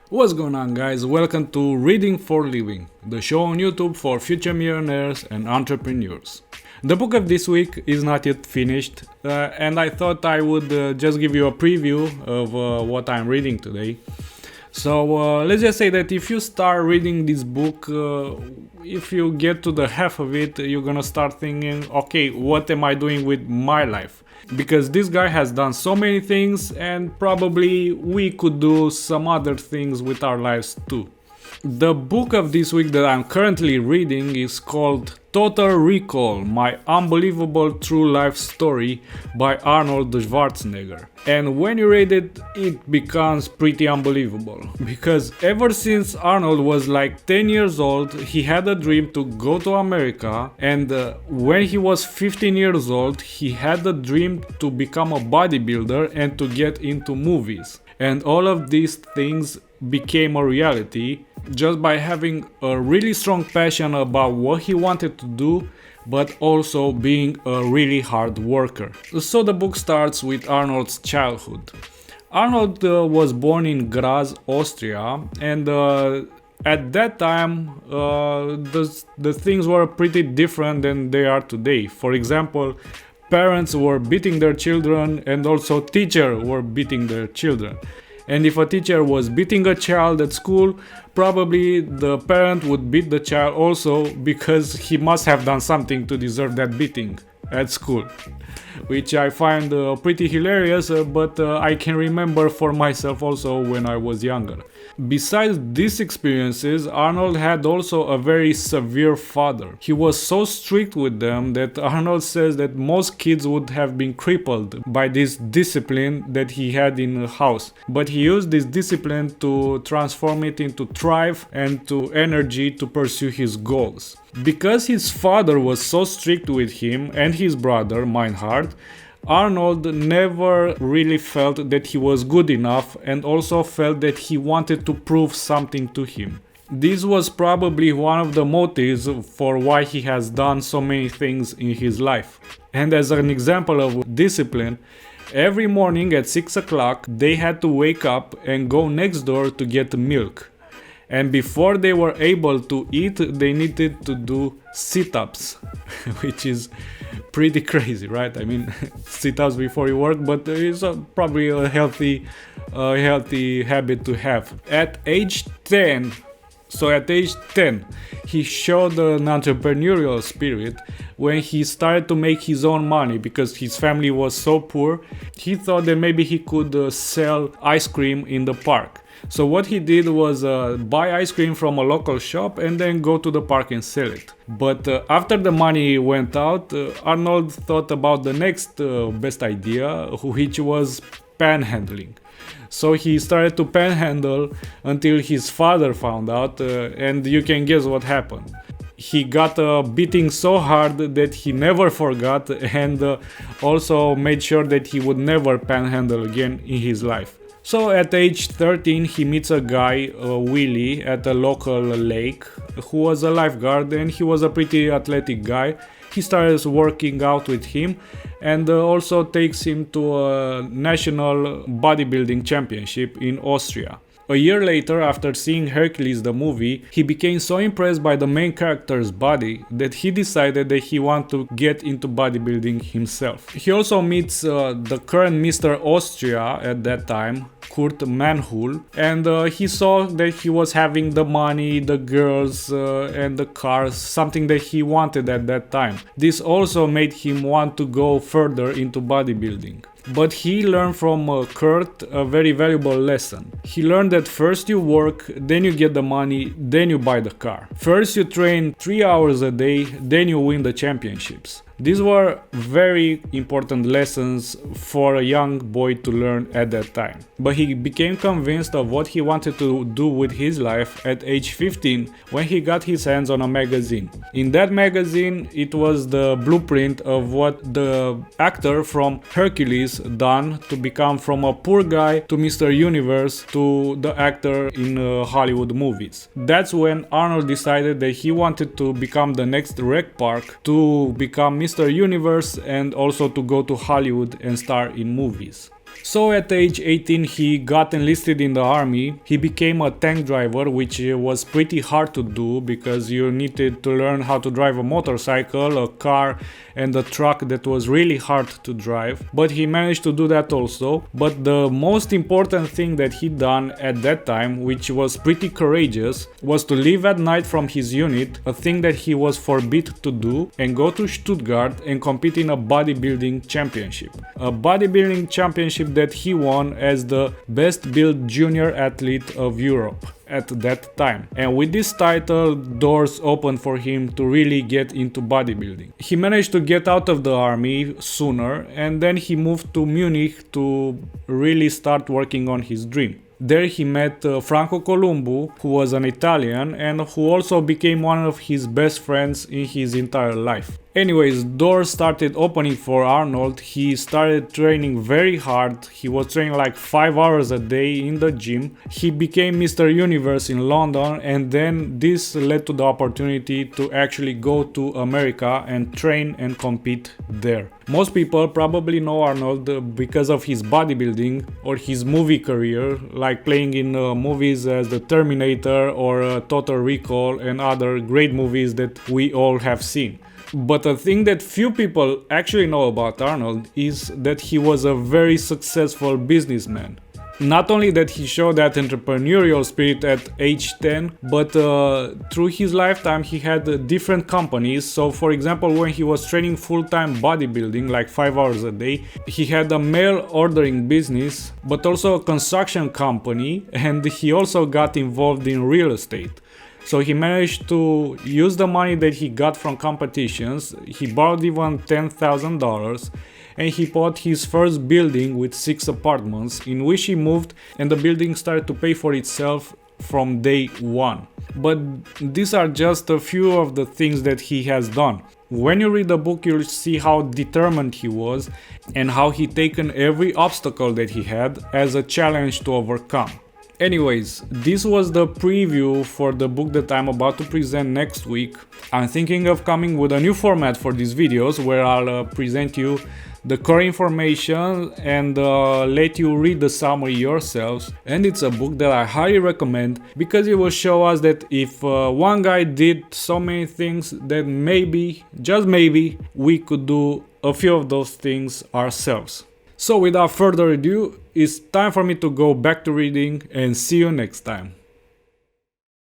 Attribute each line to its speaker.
Speaker 1: What's going on, guys? Welcome to Reading for Living, the show on YouTube for future millionaires and entrepreneurs. The book of this week is not yet finished, and I thought I would just give you a preview of what I'm reading today. So let's just say that if you start reading this book, if you get to the half of it, you're gonna start thinking, okay, what am I doing with my life? Because this guy has done so many things, and probably we could do some other things with our lives too. The book of this week that I'm currently reading is called Total Recall: My Unbelievable True Life Story by Arnold Schwarzenegger. And when you read it, it becomes pretty unbelievable. Because ever since Arnold was like 10 years old, he had a dream to go to America. And when he was 15 years old, he had a dream to become a bodybuilder and to get into movies. And all of these things became a reality just by having a really strong passion about what he wanted to do, but also being a really hard worker. So the book starts with Arnold's childhood. Arnold was born in Graz, Austria, and at that time the things were pretty different than they are today. For example, parents were beating their children, and also teachers were beating their children. And if a teacher was beating a child at school, probably the parent would beat the child also, because he must have done something to deserve that beating at school. Which I find pretty hilarious, but I can remember for myself also when I was younger. Besides these experiences, Arnold had also a very severe father. He was so strict with them that Arnold says that most kids would have been crippled by this discipline that he had in the house. But he used this discipline to transform it into drive and to energy to pursue his goals. Because his father was so strict with him and his brother, Meinhard, Arnold never really felt that he was good enough, and also felt that he wanted to prove something to him. This was probably one of the motives for why he has done so many things in his life. And as an example of discipline, every morning at 6 o'clock they had to wake up and go next door to get milk. And before they were able to eat, they needed to do sit-ups, which is pretty crazy, right? I mean, sit-ups before you work, but it's probably a healthy habit to have. At age 10, he showed an entrepreneurial spirit when he started to make his own money. Because his family was so poor, he thought that maybe he could sell ice cream in the park. So what he did was buy ice cream from a local shop and then go to the park and sell it. But after the money went out, Arnold thought about the next best idea, which was panhandling. So he started to panhandle until his father found out, and you can guess what happened. He got a beating so hard that he never forgot, and also made sure that he would never panhandle again in his life. So at age 13 he meets a guy, Willie, at a local lake, who was a lifeguard, and he was a pretty athletic guy. He starts working out with him and also takes him to a national bodybuilding championship in Austria. A year later, after seeing Hercules the movie, he became so impressed by the main character's body that he decided that he wanted to get into bodybuilding himself. He also meets the current Mr. Austria at that time, Kurt Manhul, and he saw that he was having the money, the girls, and the cars, something that he wanted at that time. This also made him want to go further into bodybuilding. But he learned from Kurt a very valuable lesson. He learned that first you work, then you get the money, then you buy the car. First you train 3 hours a day, then you win the championships. These were very important lessons for a young boy to learn at that time. But he became convinced of what he wanted to do with his life at age 15 when he got his hands on a magazine. In that magazine, it was the blueprint of what the actor from Hercules done to become from a poor guy to Mr. Universe to the actor in Hollywood movies. That's when Arnold decided that he wanted to become the next Rec Park, to become Mr. Universe, and also to go to Hollywood and star in movies. So at age 18 he got enlisted in the army. He became a tank driver, which was pretty hard to do because you needed to learn how to drive a motorcycle, a car and a truck that was really hard to drive. But he managed to do that also. But the most important thing that he done at that time, which was pretty courageous, was to leave at night from his unit, a thing that he was forbid to do, and go to Stuttgart and compete in a bodybuilding championship. A bodybuilding championship that he won as the best built junior athlete of Europe at that time. And with this title, doors opened for him to really get into bodybuilding. He managed to get out of the army sooner, and then he moved to Munich to really start working on his dream. There he met Franco Columbu, who was an Italian and who also became one of his best friends in his entire life. Anyways, doors started opening for Arnold. He started training very hard. He was training like 5 hours a day in the gym. He became Mr. Universe in London, and then this led to the opportunity to actually go to America and train and compete there. Most people probably know Arnold because of his bodybuilding or his movie career, like playing in movies as The Terminator or Total Recall and other great movies that we all have seen. But a thing that few people actually know about Arnold is that he was a very successful businessman. Not only that he showed that entrepreneurial spirit at age 10, but through his lifetime he had different companies. So for example, when he was training full-time bodybuilding, like 5 hours a day, he had a mail ordering business, but also a construction company, and he also got involved in real estate. So he managed to use the money that he got from competitions. He borrowed even $10,000 and he bought his first building with 6 apartments in which he moved, and the building started to pay for itself from day one. But these are just a few of the things that he has done. When you read the book, you'll see how determined he was and how he taken every obstacle that he had as a challenge to overcome. Anyways, this was the preview for the book that I'm about to present next week. I'm thinking of coming with a new format for these videos where I'll present you the core information and let you read the summary yourselves. And it's a book that I highly recommend because it will show us that if one guy did so many things, then maybe, just maybe, we could do a few of those things ourselves. So without further ado, it's time for me to go back to reading, and see you next time.